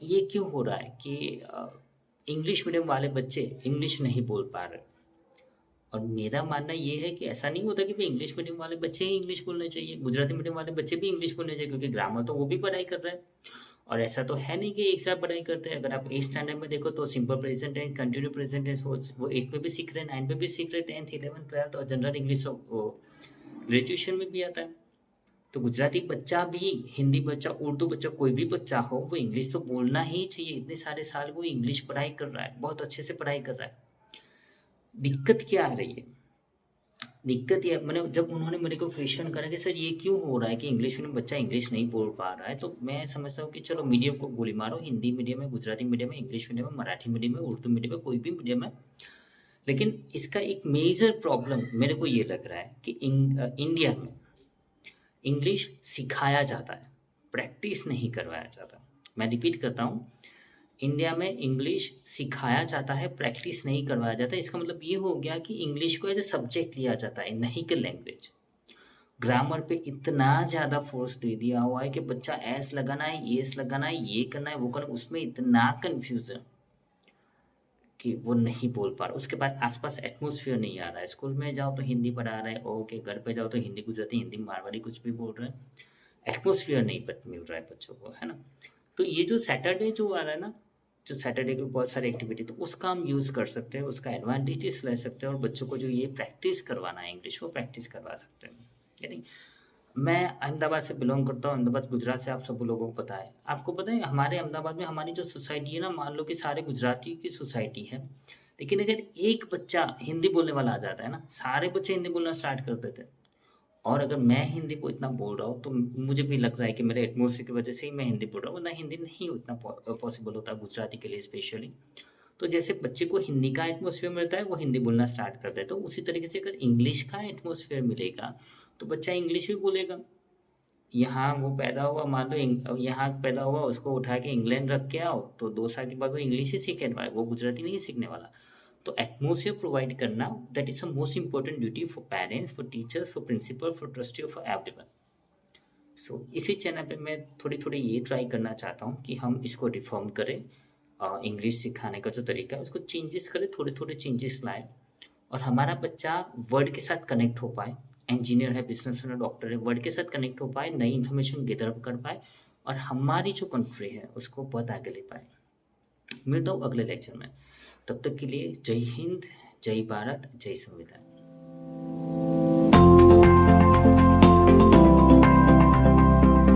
ये क्यों हो रहा है कि इंग्लिश मीडियम वाले बच्चे इंग्लिश नहीं बोल पा रहे? और मेरा मानना ये है कि ऐसा नहीं होता कि भाई इंग्लिश मीडियम वाले बच्चे ही इंग्लिश बोलने चाहिए, गुजराती मीडियम वाले बच्चे भी इंग्लिश बोलने चाहिए, क्योंकि ग्रामर तो वो भी पढ़ाई कर रहे हैं। और ऐसा तो है नहीं कि एक साथ पढ़ाई करते हैं। अगर आप 8th स्टैंडर्ड में देखो तो simple present tense, continue present tense वो 8th में भी सीख रहे हैं, 9th में भी सीख रहे हैं, 10th 11th 12th और जनरल इंग्लिश वो ग्रेजुएशन में भी आता है। तो गुजराती बच्चा भी, हिंदी बच्चा, उर्दू बच्चा, कोई भी बच्चा हो, वो इंग्लिश तो बोलना ही चाहिए। इतने सारे साल वो इंग्लिश पढ़ाई कर रहा है, बहुत अच्छे से पढ़ाई कर रहा है। दिक्कत क्या आ रही है? दिक्कत ये, मैंने जब उन्होंने मेरे को क्वेश्चन करा कि सर ये क्यों हो रहा है कि इंग्लिश मीडियम बच्चा इंग्लिश नहीं बोल पा रहा है, तो मैं समझता हूँ कि चलो मीडियम को गोली मारो, हिंदी मीडियम है, गुजराती मीडियम है, इंग्लिश मीडियम है, मराठी मीडियम है, उर्दू मीडियम है, कोई भी मीडियम है। लेकिन इसका एक मेजर प्रॉब्लम मेरे को ये लग रहा है कि इंडिया में इंग्लिश सिखाया जाता है, प्रैक्टिस नहीं करवाया जाता। मैं रिपीट करता हूँ, इंडिया में इंग्लिश सिखाया जाता है, प्रैक्टिस नहीं करवाया जाता। इसका मतलब ये हो गया कि इंग्लिश को एज ए सब्जेक्ट लिया जाता है, नहीं कि लैंग्वेज। ग्रामर पे इतना ज़्यादा फोर्स दे दिया हुआ है कि बच्चा एस लगाना है, एस लगाना है, ये करना है, वो करना है, उसमें इतना कन्फ्यूजन कि वो नहीं बोल पा रहा। उसके बाद आसपास एटमोसफियर नहीं आ रहा है। स्कूल में जाओ तो हिंदी पढ़ा रहा है, ओके, घर पे जाओ तो हिंदी गुजराती, हिंदी मारवाड़ी कुछ भी बोल रहे हैं। एटमोसफियर नहीं मिल रहा है बच्चों को, है ना? तो ये जो सैटरडे जो आ रहा है ना, जो सैटरडे को बहुत सारी एक्टिविटी, तो उसका हम यूज़ कर सकते हैं, उसका एडवांटेजेस ले सकते हैं और बच्चों को जो ये प्रैक्टिस करवाना है इंग्लिश, वो प्रैक्टिस करवा सकते हैं। यानी मैं अहमदाबाद से बिलोंग करता हूँ, अहमदाबाद गुजरात से आप सब लोगों को पता है। आपको पता है हमारे अहमदाबाद में हमारी जो सोसाइटी है ना, मान लो कि सारे गुजराती की सोसाइटी है, लेकिन अगर एक बच्चा हिंदी बोलने वाला आ जाता है ना, सारे बच्चे हिंदी बोलना स्टार्ट कर देते हैं। और अगर मैं हिंदी को इतना बोल रहा हूँ तो मुझे भी लग रहा है कि मेरे एटमोसफियर की वजह से ही मैं हिंदी बोल रहा हूँ, वरना हिंदी नहीं उतना पॉसिबल होता गुजराती के लिए स्पेशली। तो जैसे बच्चे को हिंदी का एटमोसफियर मिलता है, वो हिंदी बोलना स्टार्ट करता है, तो उसी तरीके से अगर इंग्लिश का एटमोसफियर मिलेगा तो बच्चा इंग्लिश भी बोलेगा। यहाँ वो पैदा हुआ, मान लो यहाँ पैदा हुआ, उसको उठा के इंग्लैंड रख के आओ तो 2 साल के बाद वो इंग्लिश ही सीखने वाला है, वो गुजराती नहीं सीखने वाला। तो एटमोसफियर प्रोवाइड करना, that is the most important duty for parents, for teachers, for principal, for trustee, for everyone. So इसी चैनल पे मैं थोड़ी थोड़ी ये ट्राई करना चाहता हूँ कि हम इसको रिफॉर्म करें, इंग्लिश सिखाने का जो तरीका है उसको चेंजेस करें, थोड़े थोड़े चेंजेस लाए, और हमारा बच्चा वर्ड के साथ कनेक्ट हो पाए। इंजीनियर है, बिजनेसमैन है, डॉक्टर है, वर्ड के साथ कनेक्ट हो पाए, नई इन्फॉर्मेशन गेदर अप कर पाए और हमारी जो कंट्री है उसको बहुत आगे ले पाए। मिलता हूँ अगले लेक्चर में। तब तक के लिए जय हिंद, जय भारत, जय संविधान।